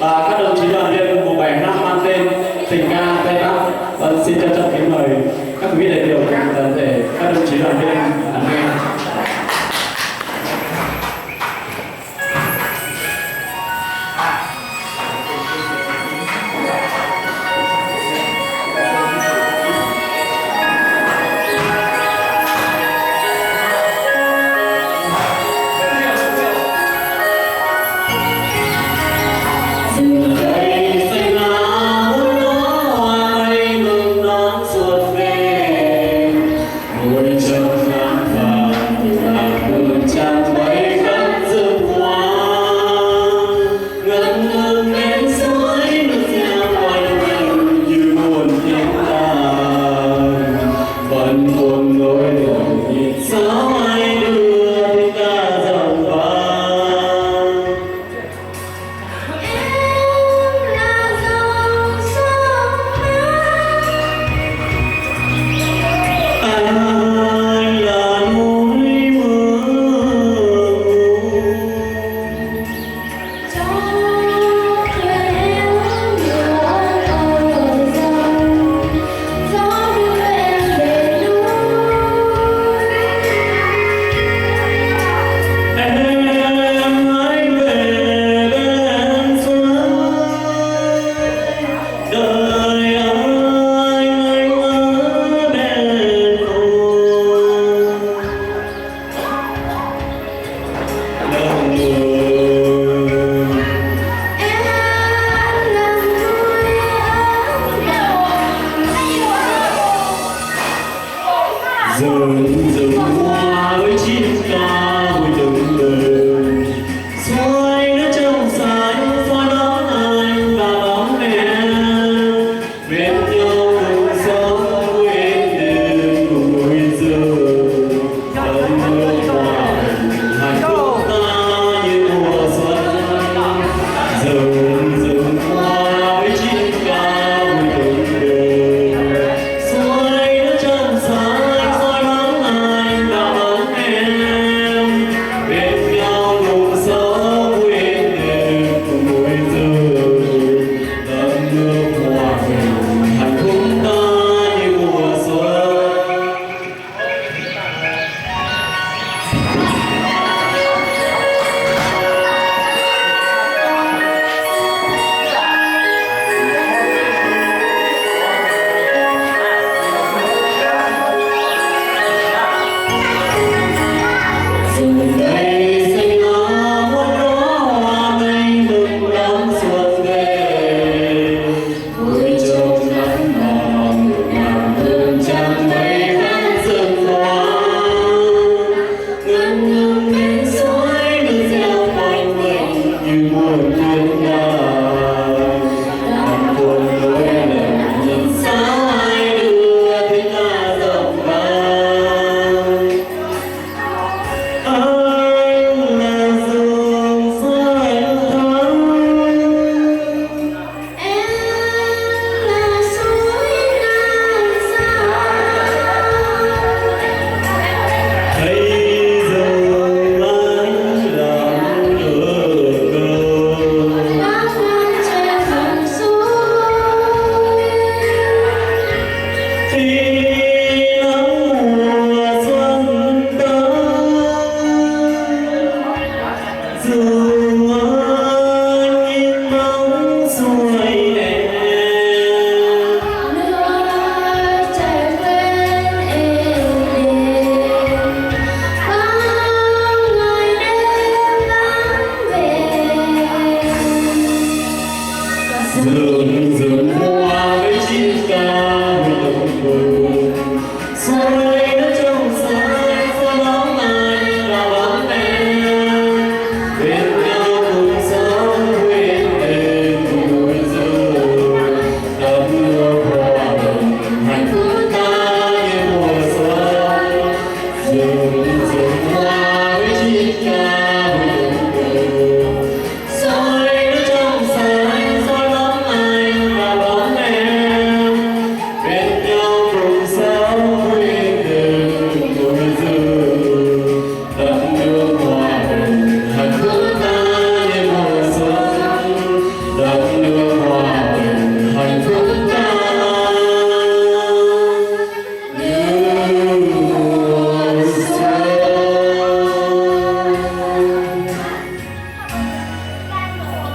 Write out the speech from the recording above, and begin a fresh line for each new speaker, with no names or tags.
và các đồng chí đoàn viên của bài hát mang tên Tình ca Tây Bắc. Vâng, xin trân trọng kính mời các quý vị đại biểu cùng toàn thể các đồng chí đoàn viên lắng nghe. Rừng hoa với chim ca vui từng đời, xoay nước trong sáng xoa đón anh và đón em, bên nhau cùng sống vui đêm cùng vui giờ, tận hương hoa hạnh phúc ta như mùa xuân. Rừng hoa với chim ca vui từng đời, xoay nước trong sáng rừng hoa với chim ca vui từng đời, xoay nước trong sáng xoa đón anh và đón em, bên nhau cùng sống vui đêm cùng vui giờ, tận hương hoa hồng hạnh phúc ta như mùa xuân. Rừng hoa với chim ca vui từng đời, xoay nước trong sáng xoa đón anh. yêu